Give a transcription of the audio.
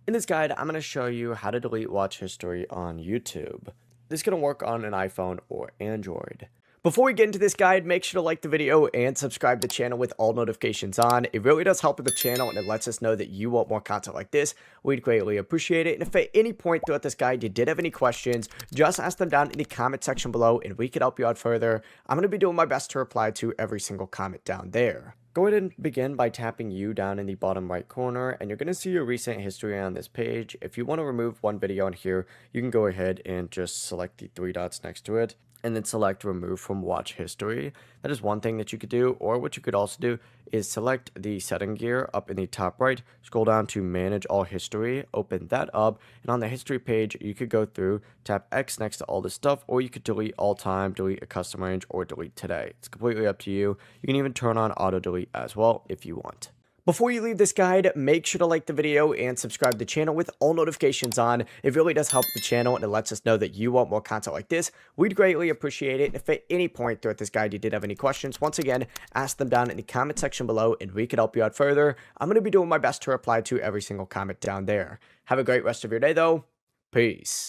In this guide, I'm going to show you how to delete watch history on YouTube. This is going to work on an iPhone or Android. Before we get into this guide, make sure to like the video and subscribe to the channel with all notifications on. It really does help with the channel and it lets us know that you want more content like this. We'd greatly appreciate it. And if at any point throughout this guide you did have any questions, just ask them down in the comment section below and we could help you out further. I'm going to be doing my best to reply to every single comment down there. Go ahead and begin by tapping U down in the bottom right corner, and you're going to see your recent history on this page. If you want to remove one video on here, you can go ahead and just select the three dots next to it, and then select remove from watch history. That is one thing that you could do, or what you could also do is select the setting gear up in the top right, scroll down to manage all history, open that up, and on the history page, you could go through, tap X next to all this stuff, or you could delete all time, delete a custom range, or delete today. It's completely up to you. You can even turn on auto delete as well if you want. Before you leave this guide, make sure to like the video and subscribe to the channel with all notifications on. It really does help the channel and it lets us know that you want more content like this. We'd greatly appreciate it. And if at any point throughout this guide you did have any questions, once again, ask them down in the comment section below and we could help you out further. I'm going to be doing my best to reply to every single comment down there. Have a great rest of your day though. Peace.